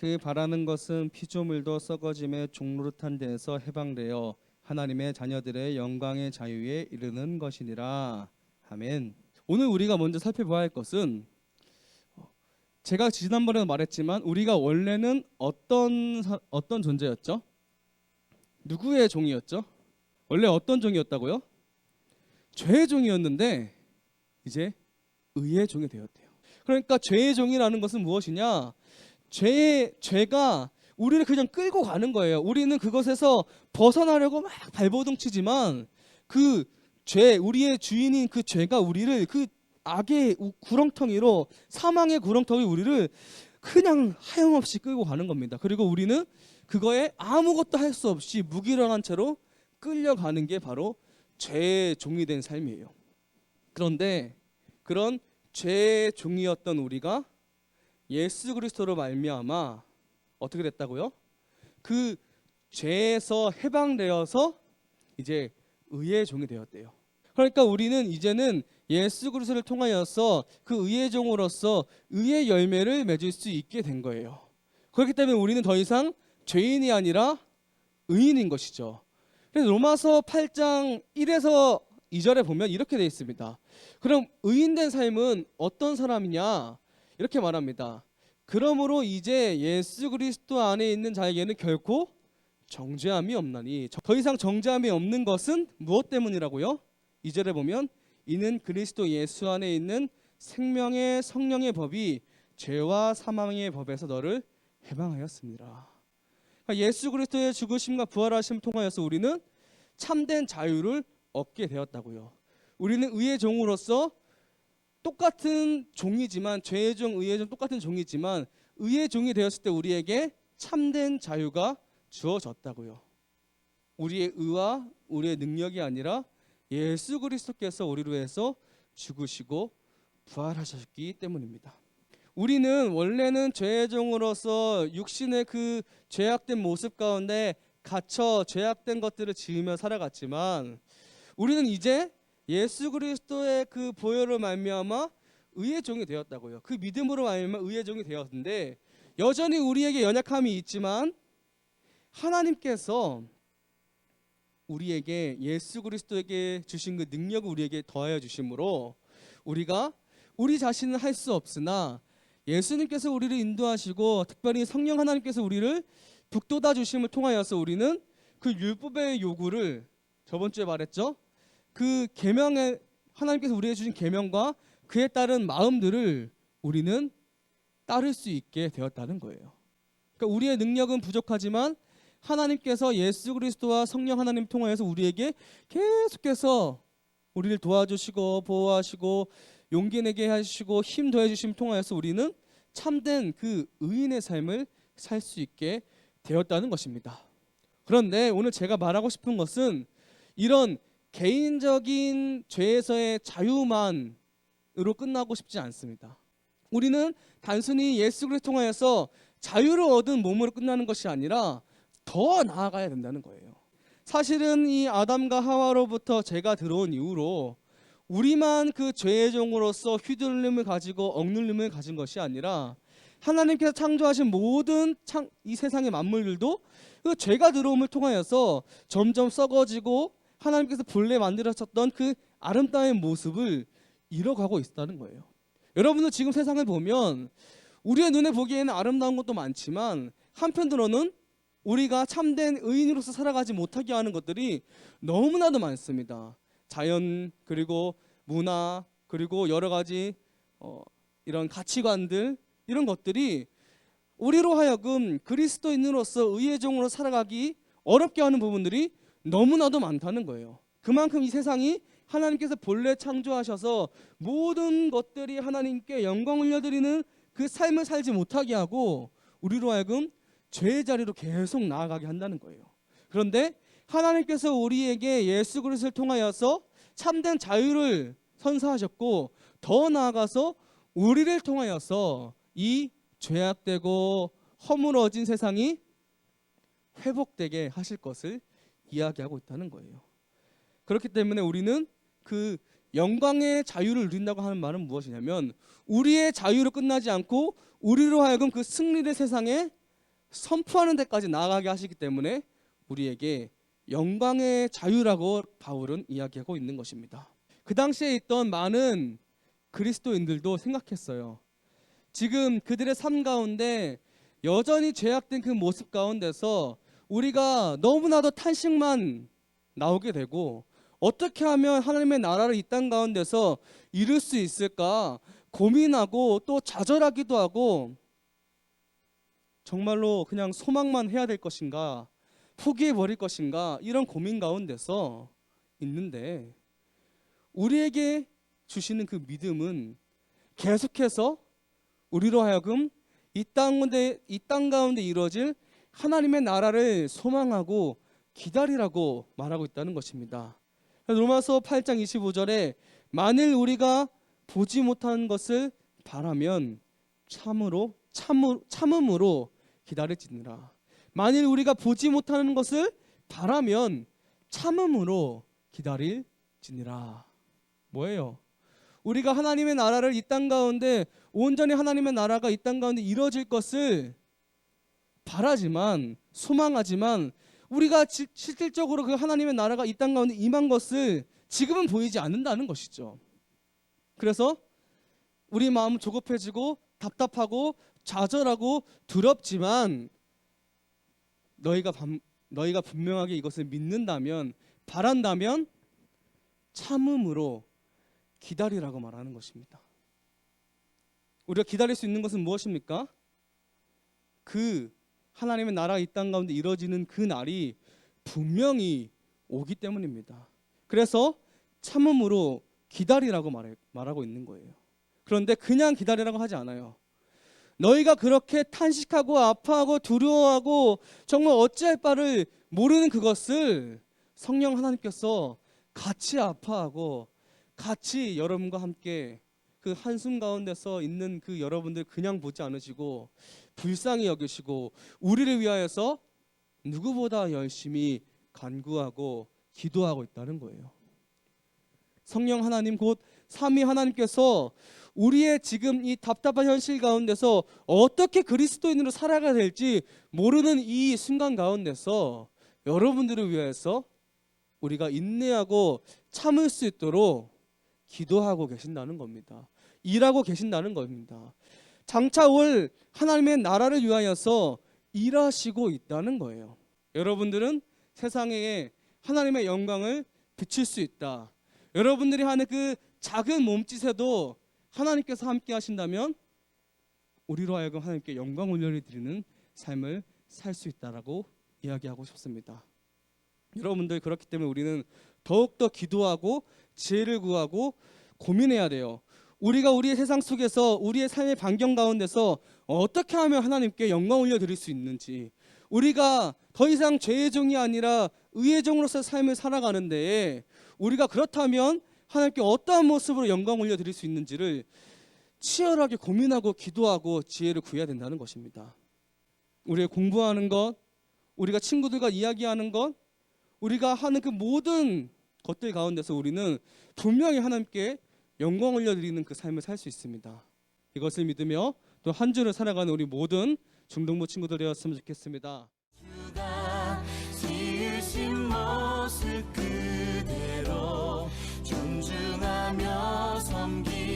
그 바라는 것은 피조물도 썩어짐의 종노릇한 데에서 해방되어 하나님의 자녀들의 영광의 자유에 이르는 것이니라. 아멘. 오늘 우리가 먼저 살펴봐야 할 것은, 제가 지난번에도 말했지만 우리가 원래는 어떤 존재였죠? 누구의 종이었죠? 원래 어떤 종이었다고요? 죄의 종이었는데 이제 의의 종이 되었대요. 그러니까 죄의 종이라는 것은 무엇이냐? 죄가 우리를 그냥 끌고 가는 거예요. 우리는 그것에서 벗어나려고 막 발버둥 치지만 그 죄, 우리의 주인인 그 죄가 우리를 그 악의 구렁텅이로, 사망의 구렁텅이 우리를 그냥 하염없이 끌고 가는 겁니다. 그리고 우리는 그거에 아무것도 할 수 없이 무기력한 채로 끌려가는 게 바로 죄의 종이 된 삶이에요. 그런데 그런 죄의 종이었던 우리가 예수 그리스도로 말미암아 어떻게 됐다고요? 그 죄에서 해방되어서 이제 의의 종이 되었대요. 그러니까 우리는 이제는 예수 그리스도를 통하여서 그 의의 종으로서 의의 열매를 맺을 수 있게 된 거예요. 그렇기 때문에 우리는 더 이상 죄인이 아니라 의인인 것이죠. 그래서 로마서 8장 1에서 2절에 보면 이렇게 되어 있습니다. 그럼 의인된 삶은 어떤 사람이냐? 이렇게 말합니다. 그러므로 이제 예수 그리스도 안에 있는 자에게는 결코 정죄함이 없나니. 더 이상 정죄함이 없는 것은 무엇 때문이라고요? 2절에 보면 이는 그리스도 예수 안에 있는 생명의 성령의 법이 죄와 사망의 법에서 너를 해방하였습니다. 그러니까 예수 그리스도의 죽으심과 부활하심을 통하여서 우리는 참된 자유를 얻게 되었다고요. 우리는 의의 종으로서 똑같은 종이지만, 죄의 종, 의의 종 똑같은 종이지만 의의 종이 되었을 때 우리에게 참된 자유가 주어졌다고요. 우리의 의와 우리의 능력이 아니라 예수 그리스도께서 우리로 해서 죽으시고 부활하셨기 때문입니다. 우리는 원래는 죄의 종으로서 육신의 그 죄악된 모습 가운데 갇혀 죄악된 것들을 지으며 살아갔지만, 우리는 이제 예수 그리스도의 그 보혈로 말미암아 의의 종이 되었다고요. 그 믿음으로 말미암아 의의 종이 되었는데, 여전히 우리에게 연약함이 있지만 하나님께서 우리에게 예수 그리스도에게 주신 그 능력을 우리에게 더하여 주심으로 우리가 우리 자신은 할 수 없으나 예수님께서 우리를 인도하시고 특별히 성령 하나님께서 우리를 북돋아 주심을 통하여서 우리는 그 율법의 요구를, 저번 주에 말했죠, 그 계명에, 하나님께서 우리에게 주신 계명과 그에 따른 마음들을 우리는 따를 수 있게 되었다는 거예요. 그러니까 우리의 능력은 부족하지만 하나님께서 예수 그리스도와 성령 하나님 통하여서 우리에게 계속해서 우리를 도와주시고 보호하시고 용기 내게 하시고 힘 더해 주심 통하여서 우리는 참된 그 의인의 삶을 살 수 있게 되었다는 것입니다. 그런데 오늘 제가 말하고 싶은 것은 이런 개인적인 죄에서의 자유만으로 끝나고 싶지 않습니다. 우리는 단순히 예수 그리스도 통하여서 자유를 얻은 몸으로 끝나는 것이 아니라 더 나아가야 된다는 거예요. 사실은 이 아담과 하와로부터 죄가 들어온 이후로 우리만 그 죄의 종으로서 휘둘림을 가지고 억눌림을 가진 것이 아니라 하나님께서 창조하신 모든 이 세상의 만물들도 그 죄가 들어옴을 통하여서 점점 썩어지고 하나님께서 본래 만들었던 그 아름다운 모습을 잃어가고 있다는 거예요. 여러분은 지금 세상을 보면 우리의 눈에 보기에는 아름다운 것도 많지만 한편으로는 우리가 참된 의인으로서 살아가지 못하게 하는 것들이 너무나도 많습니다. 자연, 그리고 문화, 그리고 여러 가지 이런 가치관들, 이런 것들이 우리로 하여금 그리스도인으로서 의의 종으로 살아가기 어렵게 하는 부분들이 너무나도 많다는 거예요. 그만큼 이 세상이 하나님께서 본래 창조하셔서 모든 것들이 하나님께 영광 올려드리는 그 삶을 살지 못하게 하고 우리로 하여금 죄의 자리로 계속 나아가게 한다는 거예요. 그런데 하나님께서 우리에게 예수 그리스도를 통하여서 참된 자유를 선사하셨고, 더 나아가서 우리를 통하여서 이 죄악되고 허물어진 세상이 회복되게 하실 것을 이야기하고 있다는 거예요. 그렇기 때문에 우리는 그 영광의 자유를 누린다고 하는 말은 무엇이냐면, 우리의 자유로 끝나지 않고 우리로 하여금 그 승리의 세상에 선포하는 데까지 나아가게 하시기 때문에 우리에게 영광의 자유라고 바울은 이야기하고 있는 것입니다. 그 당시에 있던 많은 그리스도인들도 생각했어요. 지금 그들의 삶 가운데 여전히 죄악된 그 모습 가운데서 우리가 너무나도 탄식만 나오게 되고, 어떻게 하면 하나님의 나라를 이 땅 가운데서 이룰 수 있을까 고민하고 또 좌절하기도 하고, 정말로 그냥 소망만 해야 될 것인가, 포기해버릴 것인가, 이런 고민 가운데서 있는데, 우리에게 주시는 그 믿음은 계속해서 우리로 하여금 이 땅 가운데 이루어질 하나님의 나라를 소망하고 기다리라고 말하고 있다는 것입니다. 로마서 8장 25절에 만일 우리가 보지 못한 것을 바라면 참음으로 기다릴지니라. 만일 우리가 보지 못하는 것을 바라면 참음으로 기다릴지니라. 뭐예요? 우리가 하나님의 나라를 이 땅 가운데, 온전히 하나님의 나라가 이 땅 가운데 이루어질 것을 바라지만, 소망하지만, 우리가 실질적으로 그 하나님의 나라가 이 땅 가운데 임한 것을 지금은 보이지 않는다는 것이죠. 그래서 우리 마음은 조급해지고 답답하고 좌절하고 두렵지만, 너희가 분명하게 이것을 믿는다면, 바란다면 참음으로 기다리라고 말하는 것입니다. 우리가 기다릴 수 있는 것은 무엇입니까? 그 하나님의 나라가 이 땅 가운데 이루어지는 그 날이 분명히 오기 때문입니다. 그래서 참음으로 기다리라고 말하고 있는 거예요. 그런데 그냥 기다리라고 하지 않아요. 너희가 그렇게 탄식하고 아파하고 두려워하고 정말 어찌할 바를 모르는 그것을 성령 하나님께서 같이 아파하고 같이 여러분과 함께 그 한숨 가운데서 있는 그 여러분들 그냥 보지 않으시고 불쌍히 여기시고 우리를 위하여서 누구보다 열심히 간구하고 기도하고 있다는 거예요. 성령 하나님 곧 삼위 하나님께서 우리의 지금 이 답답한 현실 가운데서 어떻게 그리스도인으로 살아가야 될지 모르는 이 순간 가운데서 여러분들을 위해서 우리가 인내하고 참을 수 있도록 기도하고 계신다는 겁니다. 일하고 계신다는 겁니다. 장차 올 하나님의 나라를 위하여서 일하시고 있다는 거예요. 여러분들은 세상에 하나님의 영광을 비칠 수 있다. 여러분들이 하는 그 작은 몸짓에도 하나님께서 함께 하신다면 우리로 하여금 하나님께 영광 올려 드리는 삶을 살 수 있다라고 이야기하고 싶습니다. 여러분들, 그렇기 때문에 우리는 더욱더 기도하고 지혜를 구하고 고민해야 돼요. 우리가 우리의 세상 속에서 우리의 삶의 반경 가운데서 어떻게 하면 하나님께 영광 올려 드릴 수 있는지, 우리가 더 이상 죄의 종이 아니라 의의 종으로서 삶을 살아가는데 우리가 그렇다면 하나님께 어떠한 모습으로 영광 올려 드릴 수 있는지를 치열하게 고민하고 기도하고 지혜를 구해야 된다는 것입니다. 우리가 공부하는 것, 우리가 친구들과 이야기하는 것, 우리가 하는 그 모든 것들 가운데서 우리는 분명히 하나님께 영광 올려드리는 그 삶을 살 수 있습니다. 이것을 믿으며 또 한 주를 살아가는 우리 모든 중동부 친구들 되었으면 좋겠습니다. 주가 지으신 모습 그대로 존중하며 섬기